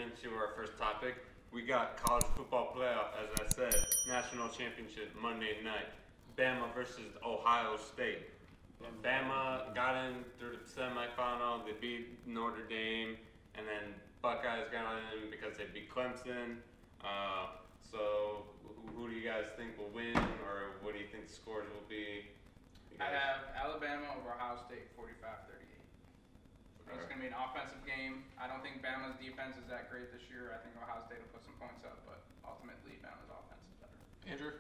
into our first topic. We got college football playoff, as I said, national championship Monday night. Bama versus Ohio State. Bama got in through the semifinal. They beat Notre Dame, and then Buckeyes got in because they beat Clemson. So who do you guys think will win, or what do you think the scores will be? I have Alabama over Ohio State 45-38. It's going to be an offensive game. I don't think Bama's defense is that great this year. I think Ohio State will put some points up, but ultimately Bama's offense is better. Andrew?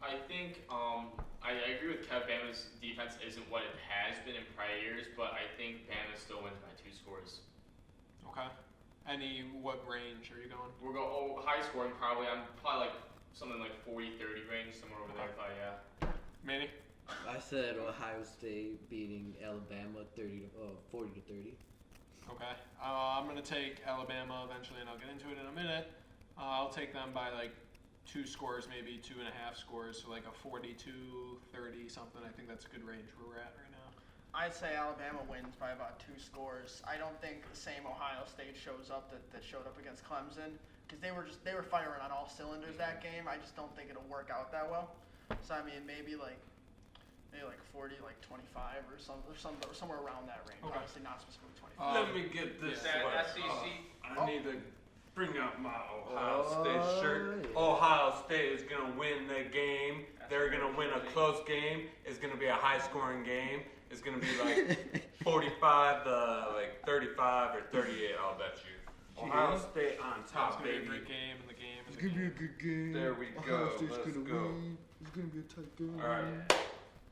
I think I agree with Kev. Bama's defense isn't what it has been in prior years, but I think Bama still wins by 2 scores. Okay. What range are you going? We'll go high scoring probably. I'm probably like something like 40-30 range, somewhere over there. Probably, yeah. Manny? I said Ohio State beating Alabama 40 to 30. Okay. I'm going to take Alabama eventually, and I'll get into it in a minute. I'll take them by like 2 scores, maybe 2.5 scores, so like a 42-30 something. I think that's a good range where we're at right now. I'd say Alabama wins by about 2 scores. I don't think the same Ohio State shows up that showed up against Clemson, because they were firing on all cylinders that game. I just don't think it'll work out that well. So I mean, maybe like 40, like 25 or somewhere around that range. Okay. Obviously not specifically 25. Let me get this right. I need to bring out my Ohio State shirt. Yeah. Ohio State is going to win the game. They're going to win a close game. It's going to be a high-scoring game. It's going to be like 45 to like 35 or 38, I'll bet you. Ohio State on It's top, going to be a baby. great game, and the game is It's gonna be a good game. There we go. Ohio State's Let's gonna go. win. It's gonna be a tight game. All right.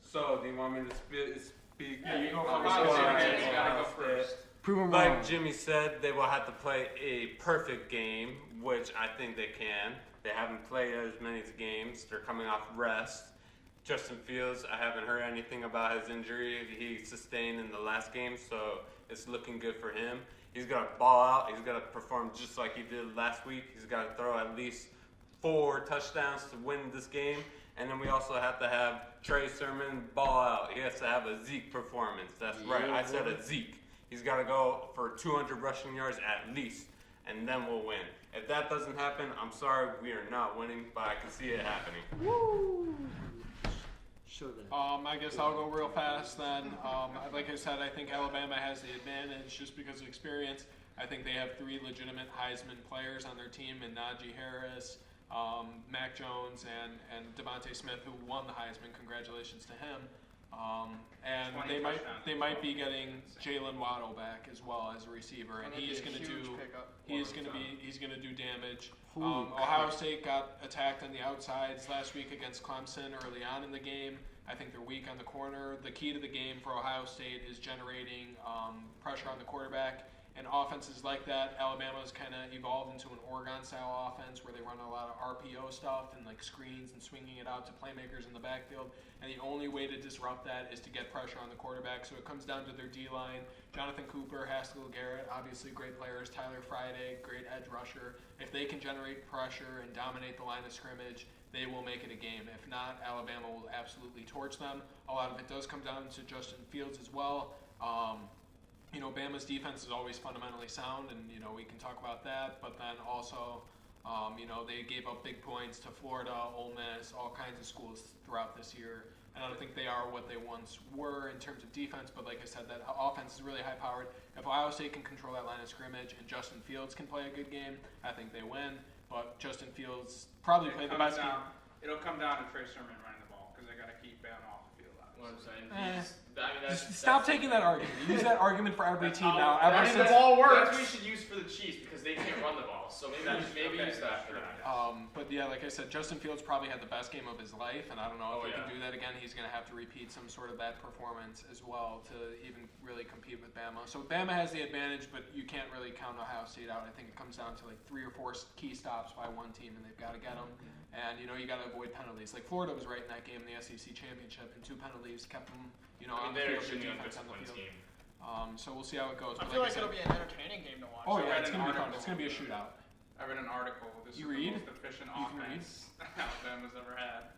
So, do you want me to speak? Yeah, you go Ohio first. State. You gotta go first. Prove them wrong. Like Jimmy said, they will have to play a perfect game, which I think they can. They haven't played as many games. They're coming off rest. Justin Fields, I haven't heard anything about his injury he sustained in the last game, so it's looking good for him. He's got to ball out. He's got to perform just like he did last week. He's got to throw at least 4 touchdowns to win this game. And then we also have to have Trey Sermon ball out. He has to have a Zeke performance. That's right. I said a Zeke. He's got to go for 200 rushing yards at least, and then we'll win. If that doesn't happen, I'm sorry, we are not winning, but I can see it happening. Woo! Show that. I guess I'll go real fast then. Like I said, I think Alabama has the advantage just because of experience. I think they have 3 legitimate Heisman players on their team, and Najee Harris, Mac Jones, and Devontae Smith, who won the Heisman. Congratulations to him. And they might be getting Jalen Waddle back as well as a receiver, and he's going to do damage. Ohio State got attacked on the outsides last week against Clemson early on in the game. I think they're weak on the corner. The key to the game for Ohio State is generating pressure on the quarterback. And offenses like that, Alabama's kind of evolved into an Oregon-style offense where they run a lot of RPO stuff and like screens and swinging it out to playmakers in the backfield. And the only way to disrupt that is to get pressure on the quarterback. So it comes down to their D-line. Jonathan Cooper, Haskell Garrett, obviously great players. Tyler Friday, great edge rusher. If they can generate pressure and dominate the line of scrimmage, they will make it a game. If not, Alabama will absolutely torch them. A lot of it does come down to Justin Fields as well. Bama's defense is always fundamentally sound, and, we can talk about that. But then also, they gave up big points to Florida, Ole Miss, all kinds of schools throughout this year. And I don't think they are what they once were in terms of defense. But like I said, that offense is really high-powered. If Ohio State can control that line of scrimmage and Justin Fields can play a good game, I think they win. But Justin Fields probably played the best game. It'll come down to Trey Sermon running the ball because they got to keep Bama off the field. What I'm saying, Stop taking that argument. You use that argument for every team now. The ball works. That's what you should use for the Chiefs because they can't run the ball. So maybe use that for that. But yeah, like I said, Justin Fields probably had the best game of his life, and I don't know if he can do that again. He's going to have to repeat some sort of that performance as well to even really compete with Bama. So Bama has the advantage, but you can't really count Ohio State out. I think it comes down to like 3 or 4 key stops by one team, and they've got to get them. And you got to avoid penalties. Like Florida was right in that game in the SEC championship, and 2 penalties kept them, on the field, defense on the field. So we'll see how it goes. I feel like it'll be an entertaining game to watch. Oh yeah, it's gonna be fun. It's gonna be a shootout. I read an article. This is the most efficient offense Alabama's ever had.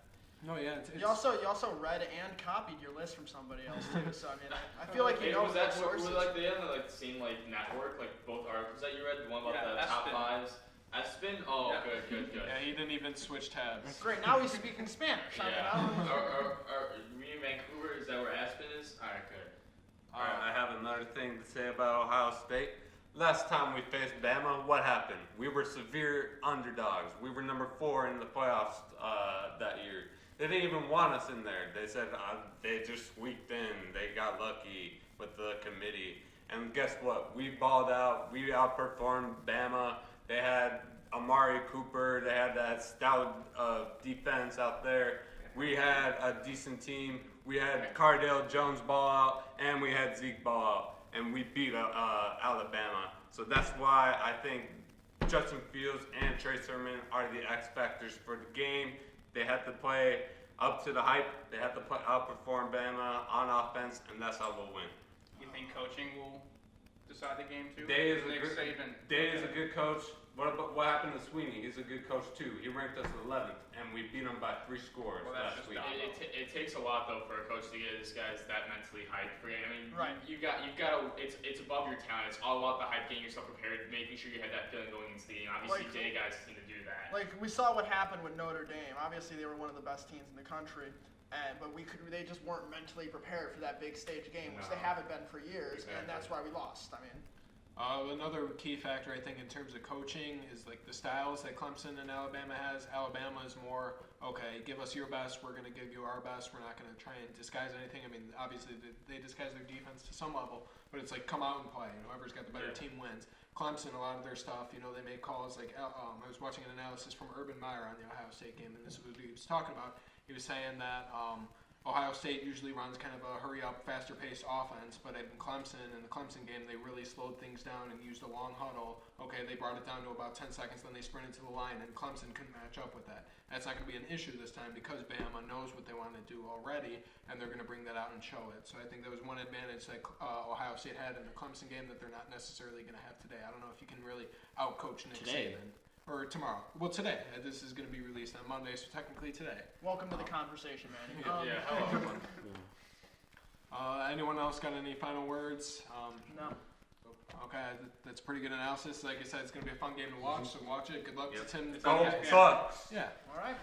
No, yeah. You also read and copied your list from somebody else too. So I mean, I feel like you know was that sources. was it like they on the same like network, like both articles that you read, the one about the top Espin. fives. Espin? Oh, Yeah. good. Yeah, he didn't even switch tabs. Great. Now he's speaking Spanish. I mean, Yeah. I don't know. Are we in Vancouver? Is that where Aspen is? Alright, good. All right, I have another thing to say about Ohio State. Last time we faced Bama, what happened? We were severe underdogs. We were number 4 in the playoffs that year. They didn't even want us in there. They said they just squeaked in. They got lucky with the committee. And guess what? We balled out. We outperformed Bama. They had Amari Cooper. They had that stout defense out there. We had a decent team. We had Cardale Jones ball out, and we had Zeke ball out. And we beat Alabama. So that's why I think Justin Fields and Trey Sermon are the X factors for the game. They have to play up to the hype. They have to outperform Bama on offense, and that's how we'll win. You think coaching will decide the game too? Day is Nick a Saban. a good coach. What happened to Sweeney? He's a good coach too. He ranked us 11th, and we beat him by 3 scores Well, that's last just week. dumb. It takes a lot though for a coach to get his guys that mentally hyped for it. I mean, Right. you've got to. It's above your talent. It's all about the hype, getting yourself prepared, making sure you had that feeling going into the game. Obviously, day guys seem to do that. Like we saw what happened with Notre Dame. Obviously, they were one of the best teams in the country, but they just weren't mentally prepared for that big stage game, which they No. haven't been for years, and Exactly. that's why we lost. I mean, Another key factor, I think, in terms of coaching is like the styles that Clemson and Alabama has. Alabama is more, okay, give us your best, we're going to give you our best. We're not going to try and disguise anything. I mean, obviously, they disguise their defense to some level, but it's like come out and play. And whoever's got the better team wins. Clemson, a lot of their stuff, they make calls like, I was watching an analysis from Urban Meyer on the Ohio State game, and this is what he was talking about. He was saying that Ohio State usually runs kind of a hurry-up, faster-paced offense, but in Clemson, in the Clemson game, they really slowed things down and used a long huddle. Okay, they brought it down to about 10 seconds, then they sprinted to the line, and Clemson couldn't match up with that. That's not going to be an issue this time because Bama knows what they want to do already, and they're going to bring that out and show it. So I think that was one advantage that Ohio State had in the Clemson game that they're not necessarily going to have today. I don't know if you can really out-coach Nick Saban. Or tomorrow. Well, today. This is going to be released on Monday, so technically today. welcome to the conversation, man. Hello. Anyone else got any final words? No. Okay, that's pretty good analysis. Like I said, it's going to be a fun game to watch, so watch it. Good luck to Tim. Go Bucks! Yeah. All right.